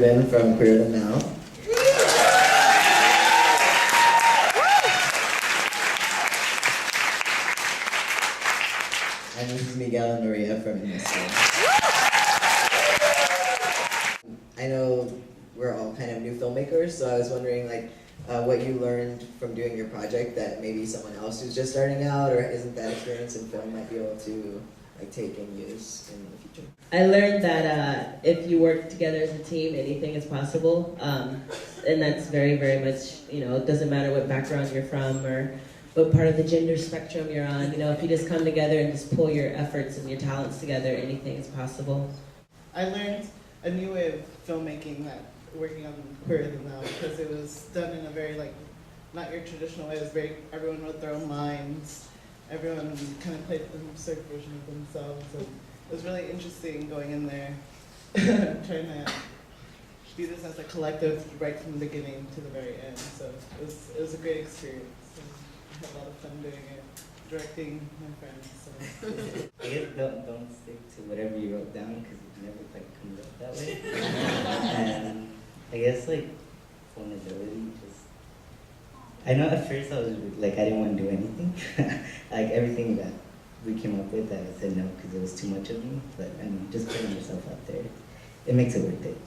TransGiving from Queer Them Now. And this is Miguel and Maria from Investor. I know we're all kind of new filmmakers, so I was wondering what you learned from doing your project that maybe someone else who's just starting out or isn't that experienced in film might be able to take and use in the future. I learned that if you work together as a team, anything is possible, and that's very, very much, it doesn't matter what background you're from or what part of the gender spectrum you're on. If you just come together and just pull your efforts and your talents together, anything is possible. I learned a new way of filmmaking working on Queer Them Now, because it was done in a very not your traditional way. It was very, everyone wrote their own lines. Everyone kind of played a certain version of themselves, and it was really interesting going in there, trying to do this as a collective right from the beginning to the very end. So it was a great experience. And I had a lot of fun doing it, directing my friends. So. I guess don't stick to whatever you wrote down because it never quite comes up that way. And I guess vulnerability just. I know at first I was I didn't want to do anything. Everything that we came up with, I said no because it was too much of me. But just putting yourself out there, it makes it worth it.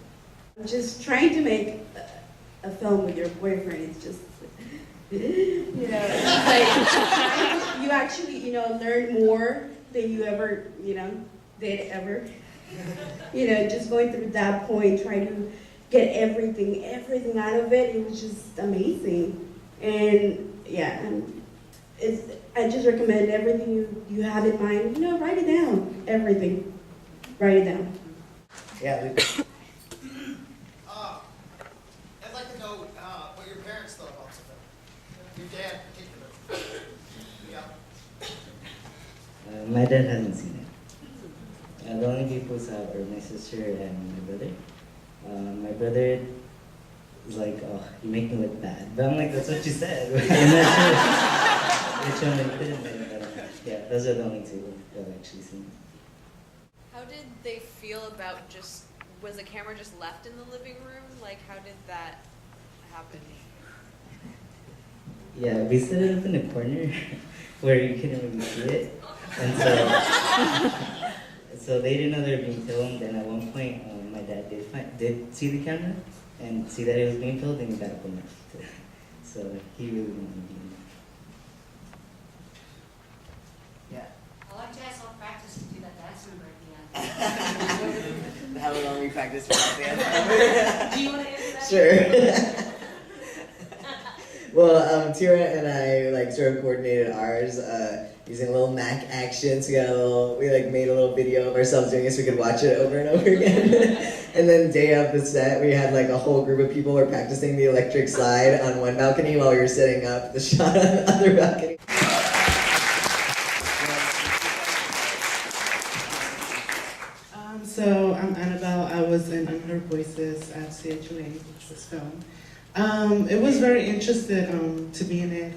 Just trying to make a film with your boyfriend is just, it's you actually, learn more than you ever, did ever. Just going through that point, trying to get everything out of it, it was just amazing. And yeah, I just recommend everything you have in mind, write it down, everything, write it down. Yeah, I'd like to know what your parents thought about the film. Your dad in particular. Yeah. My dad hasn't seen it. The only people who saw it were my sister and my brother. My brother was like, "Oh, you make me look bad," but I'm like, "That's what you said." And that's true. Yeah, those are the only two that I've actually seen. How did they feel about was the camera just left in the living room? How did that happen? Yeah, we set it up in a corner where you couldn't really see it. And so they didn't know they were being filmed, and at one point my dad did see the camera and see that it was being filmed, and he got up and left. So he really didn't want to be in there. yeah. I like to ask all practice to do that dance number at the end. How long we practice for that dance? Do you want to answer that? Sure. Well, Tira and I sort of coordinated ours using a little Mac action. So we made a little video of ourselves doing it so we could watch it over and over again. And then day of the set, we had a whole group of people were practicing the electric slide on one balcony while we were setting up the shot on the other balcony. So I'm Annabelle. I was in Unheard Voices at CHUA, which was filmed. It was very interesting to be in it.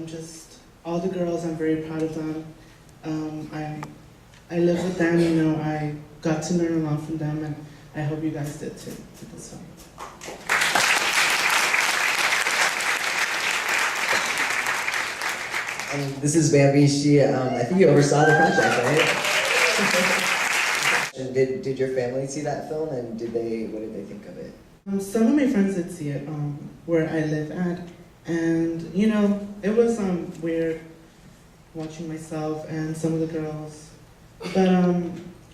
Just all the girls, I'm very proud of them. I live with them, I got to learn a lot from them, and I hope you guys did too with this film. And this is Bambi. She, I think you oversaw the project, right? And did your family see that film, and what did they think of it? Some of my friends did see it where I live at, and it was weird watching myself and some of the girls, but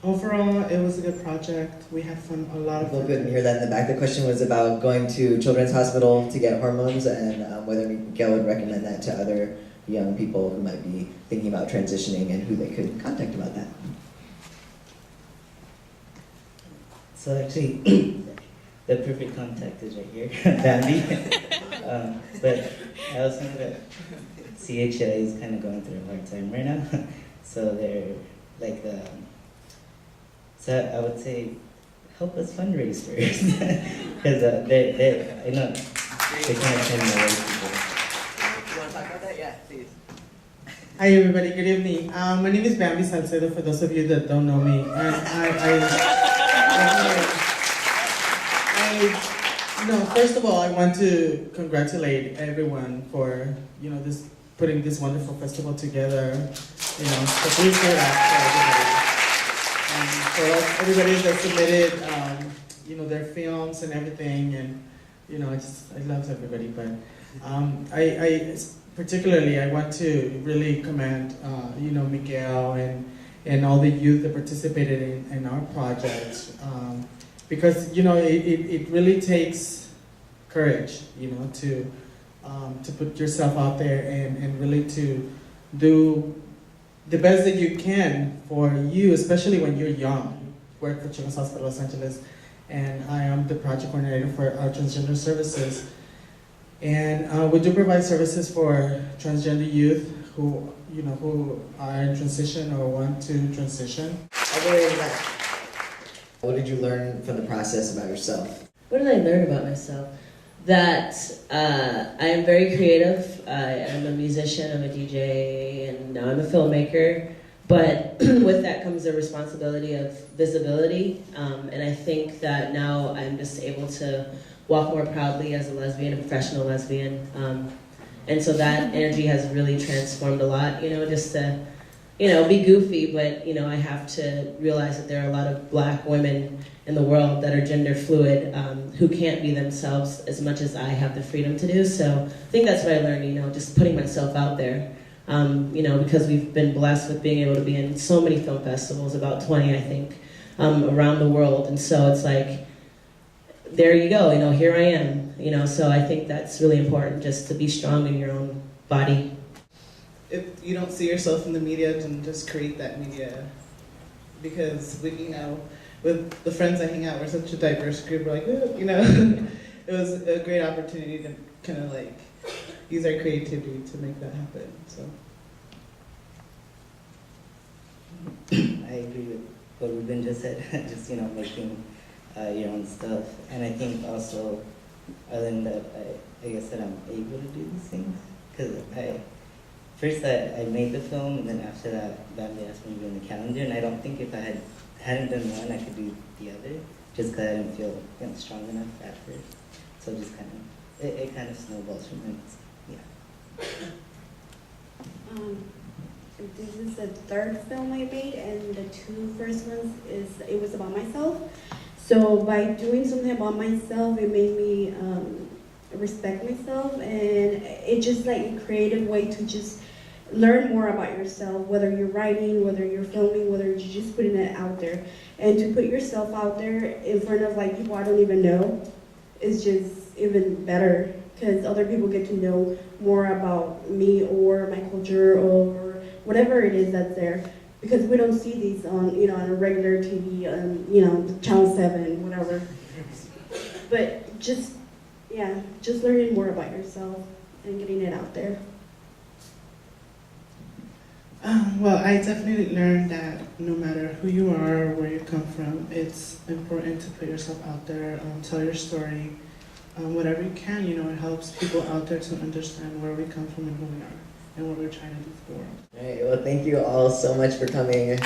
overall it was a good project. We had fun, a lot of fun. People couldn't hear that in the back. The question was about going to Children's Hospital to get hormones and whether Miguel would recommend that to other young people who might be thinking about transitioning and who they could contact about that. So actually, the perfect contact is right here, Bambi. But I also know that CHLA is kind of going through a hard time right now. So they're so I would say, help us fundraise first. Because I know they kind of send away people. You want to talk about that? Yeah, please. Hi everybody, good evening. My name is Bambi Salcedo, for those of you that don't know me. And First of all, I want to congratulate everyone for, this putting this wonderful festival together. So please say that for everybody. For everybody that submitted, their films and everything, and I love everybody. But I particularly I want to really commend, Miguel and all the youth that participated in our project. Because it really takes courage, to put yourself out there and really to do the best that you can for you, especially when you're young. Work for Children's Hospital Los Angeles, and I am the project coordinator for our transgender services. And we do provide services for transgender youth who are in transition or want to transition. What did you learn from the process about yourself? What did I learn about myself? That I am very creative. I am a musician, I'm a DJ, and now I'm a filmmaker. But with that comes the responsibility of visibility. And I think that now I'm just able to walk more proudly as a lesbian, a professional lesbian. And so that energy has really transformed a lot, just to be goofy, but, I have to realize that there are a lot of Black women in the world that are gender fluid, who can't be themselves as much as I have the freedom to do. So I think that's what I learned, just putting myself out there. Because we've been blessed with being able to be in so many film festivals, about 20, I think, around the world. And so it's like, there you go, here I am, so I think that's really important, just to be strong in your own body. If you don't see yourself in the media, then just create that media. Because with the friends I hang out, we're such a diverse group. We're like, it was a great opportunity to kind of like use our creativity to make that happen. So I agree with what Ruben just said. Just making your own stuff, and I think also, other than that, I guess that I'm able to do these things because First, I made the film, and then after that, Bambi asked me to be on the calendar, and I don't think if I hadn't done one, I could do the other, just because I didn't feel strong enough after. So just kind of, it kind of snowballs from there. Yeah. This is the third film I made, and the two first ones it was about myself. So by doing something about myself, it made me respect myself, and it's just like a creative way to just learn more about yourself, whether you're writing, whether you're filming, whether you're just putting it out there. And to put yourself out there in front of like people I don't even know is just even better, because other people get to know more about me or my culture or whatever it is that's there, because we don't see these on on a regular TV, on Channel 7, whatever. But just learning more about yourself and getting it out there. Well, I definitely learned that no matter who you are or where you come from, it's important to put yourself out there, tell your story, whatever you can. It helps people out there to understand where we come from and who we are and what we're trying to do for the world. All right, well, thank you all so much for coming.